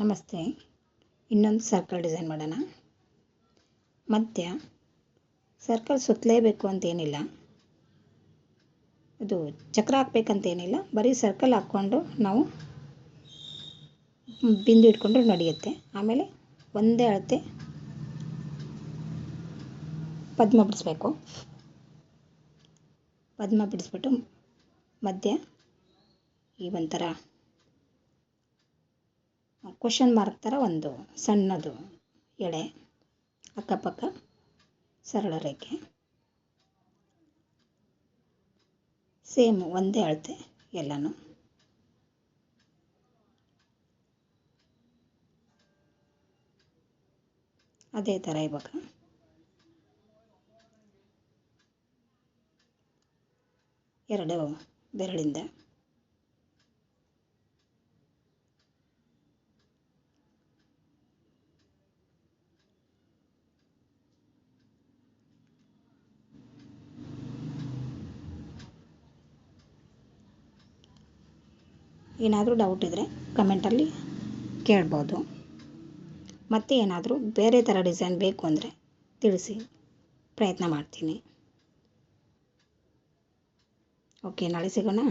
ನಮಸ್ತೆ. ಇನ್ನೊಂದು circle design ಮಾಡೋಣ. ಮಧ್ಯ ಸರ್ಕಲ್ ಸುತ್ತಲೇಬೇಕು ಅಂತೇನಿಲ್ಲ, ಇದು ಚಕ್ರ ಹಾಕ್ಬೇಕಂತೇನಿಲ್ಲ, ಬರೀ ಸರ್ಕಲ್ ಹಾಕ್ಕೊಂಡು ನಾವು ಬಿಂದು ಇಟ್ಕೊಂಡ್ರೆ ನಡೆಯುತ್ತೆ. ಆಮೇಲೆ ಒಂದೇ ಅಳತೆ ಪದ್ಮ ಬಿಡಿಸ್ಬೇಕು. ಪದ್ಮ ಬಿಡಿಸ್ಬಿಟ್ಟು ಮಧ್ಯ ಈ ಒಂಥರ ಕ್ವಶನ್ ಮಾರ್ಕ್ ಥರ ಒಂದು ಸಣ್ಣದು ಎಳೆ, ಅಕ್ಕಪಕ್ಕ ಸರಳ ರೇಖೆ, ಸೇಮ್ ಒಂದೇ ಅಳತೆ ಎಲ್ಲನೂ. ಅದೇ ಥರ ಇವಾಗ ಎರಡು ಬೆರಳಿಂದ ಏನಾದರೂ ಡೌಟ್ ಇದ್ದರೆ ಕಮೆಂಟಲ್ಲಿ ಕೇಳ್ಬೋದು. ಮತ್ತು ಏನಾದರೂ ಬೇರೆ ಥರ ಡಿಸೈನ್ ಬೇಕು ಅಂದರೆ ತಿಳಿಸಿ, ಪ್ರಯತ್ನ ಮಾಡ್ತೀನಿ. ಓಕೆ, ನಾಳೆ ಸಿಗೋಣ.